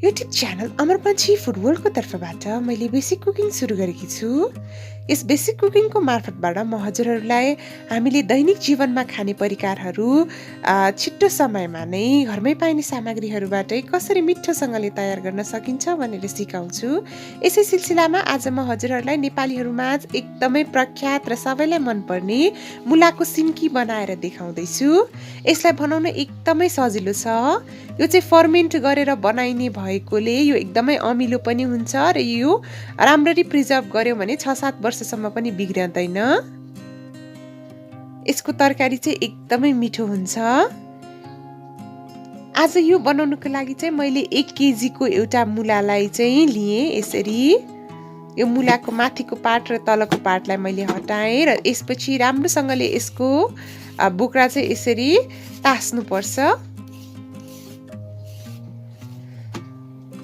YouTube channel अमर पंछी food world को तर्फबाट मैले बेसिक कुकिङ सुरु गरेकी छु। यस बेसिक कुकिङको मार्फतबाट म हजुरहरूलाई हामीले दैनिक जीवनमा खाने परिकारहरू छिट्टो समयमा नै घरमै पाइने सामग्रीहरूबाटै कसरी मिठोसँगले तयार गर्न सकिन्छ भनेर सिकाउँछु। यसै सिलसिलामा आज म हजुरहरूलाई नेपालीहरूमा एकदमै प्रख्यात र सबैलाई मनपर्ने मुलाको सिन्की बनाएर देखाउँदैछु। यसलाई बनाउन एकदमै सजिलो छ। यो चाहिँ फर्मेन्ट गरेर बनाइने भएकोले यो एकदमै अमिलो पनि हुन्छ र यो राम्ररी प्रिजर्भ गर्यो भने 6-7 वर्षसम्म पनि बिग्रदैन। यसको तरकारी चाहिँ एकदमै मिठो हुन्छ। आज यो बनाउनको लागि चाहिँ मैले 1 केजी को एउटा मुलालाई चाहिँ लिएँ। यसरी यो मुलाको माथिको पार्ट र तलको पार्टलाई मैले हटाएँ र यसपछि राम्रोसँगले यसको बोक्रा चाहिँ यसरी तास्नु पर्छ।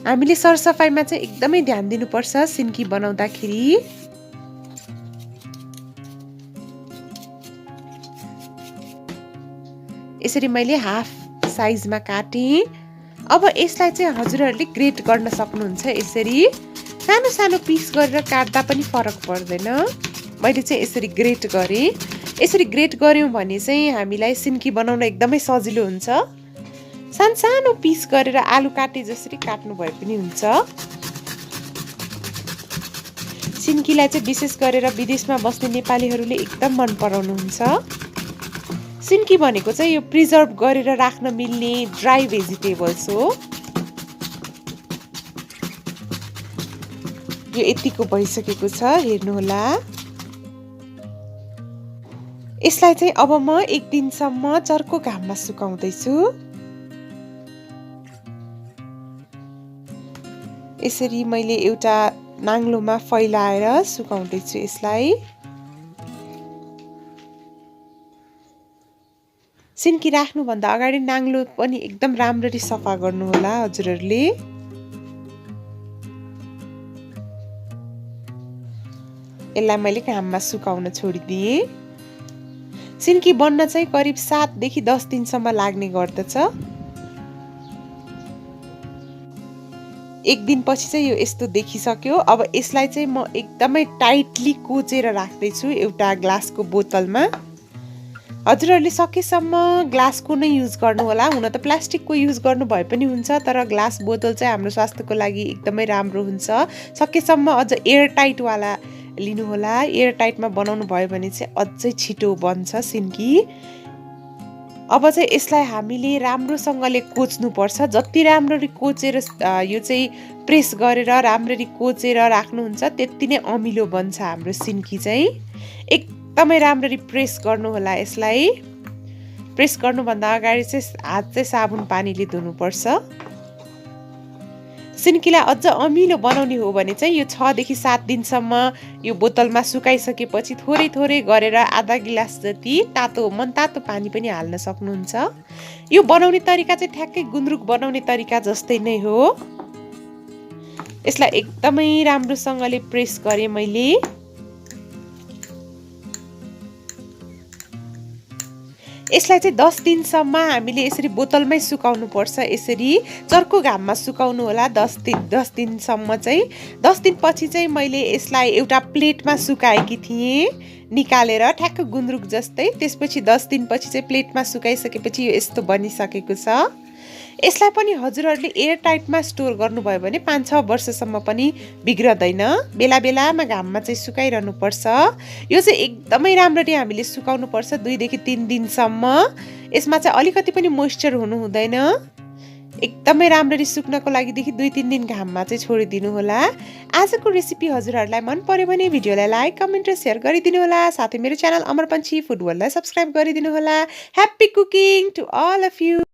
हामीले सरसफाइमा चाहिँ एकदमै ध्यान दिनुपर्छ सिन्की बनाउँदाखेरि। यसरी मैले हाफ साइजमा काटेँ। अब यसलाई चाहिँ हजुरहरूले ग्रेट गर्न सक्नुहुन्छ। यसरी सानो सानो पिस गरेर काट्दा पनि फरक पर्दैन। मैले चाहिँ यसरी ग्रेट गरेँ। यसरी ग्रेट गर्यौँ भने चाहिँ हामीलाई सिन्की बनाउन एकदमै सजिलो हुन्छ। सानो पिस गरेर आलु काटे जसरी काट्नु भए पनि हुन्छ। सिन्कीलाई चाहिँ विशेष गरेर विदेशमा बस्ने नेपालीहरूले एकदम मन पराउनुहुन्छ। सिन्की भनेको चाहिँ यो प्रिजर्भ गरेर राख्न मिल्ने ड्राई भेजिटेबल्स हो। यो यतिको भइसकेको छ, हेर्नुहोला। यसलाई चाहिँ अब म 1 दिनसम्म चर्को घाममा सुकाउँदैछु। यसरी मैले एउटा नाङ्लोमा फैलाएर सुकाउँदैछु यसलाई। सिन्की राख्नुभन्दा अगाडि नाङ्लो पनि एकदम राम्ररी सफा गर्नुहोला हजुरहरूले। यसलाई मैले घाममा सुकाउन छोडिदिएँ। सिन्की बन्न चाहिँ करिब 7 देखि 10 दिनसम्म लाग्ने गर्दछ। 1 दिनपछि चाहिँ यो यस्तो देखिसक्यो। अब यसलाई चाहिँ म एकदमै टाइटली कोचेर राख्दैछु एउटा ग्लासको बोतलमा। हजुरहरूले सकेसम्म ग्लासको नै युज गर्नुहोला। हुन त प्लास्टिकको युज गर्नु भए पनि हुन्छ, तर ग्लास बोतल चाहिँ हाम्रो स्वास्थ्यको लागि एकदमै राम्रो हुन्छ। सकेसम्म अझ एयर टाइट वाला लिनुहोला। एयर टाइटमा बनाउनु भयो भने चाहिँ अझै छिटो बन्छ सिन्की। अब चाहिँ यसलाई हामीले राम्रोसँगले कोच्नुपर्छ। जति राम्ररी कोचेर यो चाहिँ प्रेस गरेर राम्ररी कोचेर राख्नुहुन्छ त्यति नै अमिलो बन्छ हाम्रो सिन्की चाहिँ। एकदमै राम्ररी प्रेस गर्नुहोला यसलाई। प्रेस गर्नुभन्दा अगाडि चाहिँ हात चाहिँ साबुन पानीले धुनुपर्छ। सिन्कीलाई अझ अमिलो बनाउने हो भने चाहिँ यो 6 देखि 7 दिनसम्म यो बोतलमा सुकाइसकेपछि थोरै थोरै गरेर आधा गिलास जति मनतातो पानी पनि हाल्न सक्नुहुन्छ। यो बनाउने तरिका चाहिँ ठ्याक्कै गुन्द्रुक बनाउने तरिका जस्तै नै हो। यसलाई एकदमै राम्रोसँगले प्रेस गरेँ मैले। यसलाई चाहिँ 10 दिनसम्म हामीले यसरी बोतलमै सुकाउनु पर्छ। यसरी चर्को घाममा सुकाउनु होला 10 दिनसम्म चाहिँ। 10 दिनपछि चाहिँ मैले यसलाई एउटा प्लेटमा सुकाएकी थिएँ निकालेर ठ्याक्क गुन्द्रुक जस्तै। त्यसपछि 10 दिनपछि चाहिँ प्लेटमा सुकाइसकेपछि यो यस्तो बनिसकेको छ। यसलाई पनि हजुरहरूले एयर टाइटमा स्टोर गर्नुभयो भने 5-6 वर्षसम्म पनि बिग्रदैन। बेला बेलामा घाममा चाहिँ सुकाइरहनु पर्छ। यो चाहिँ एकदमै राम्ररी हामीले सुकाउनु पर्छ 2 देखि 3 दिनसम्म। यसमा चाहिँ अलिकति पनि मोइस्चर हुनु हुँदैन। एकदमै राम्ररी सुक्नको लागि देखि 2-3 दिन घाममा चाहिँ छोडिदिनु होला। आजको रेसिपी हजुरहरूलाई मन पर्यो भने भिडियोलाई लाइक, कमेन्ट र सेयर गरिदिनु होला। साथै मेरो च्यानल अमर पंछी फूड वर्ल्डलाई सब्स्क्राइब गरिदिनु होला। Happy cooking to all of you.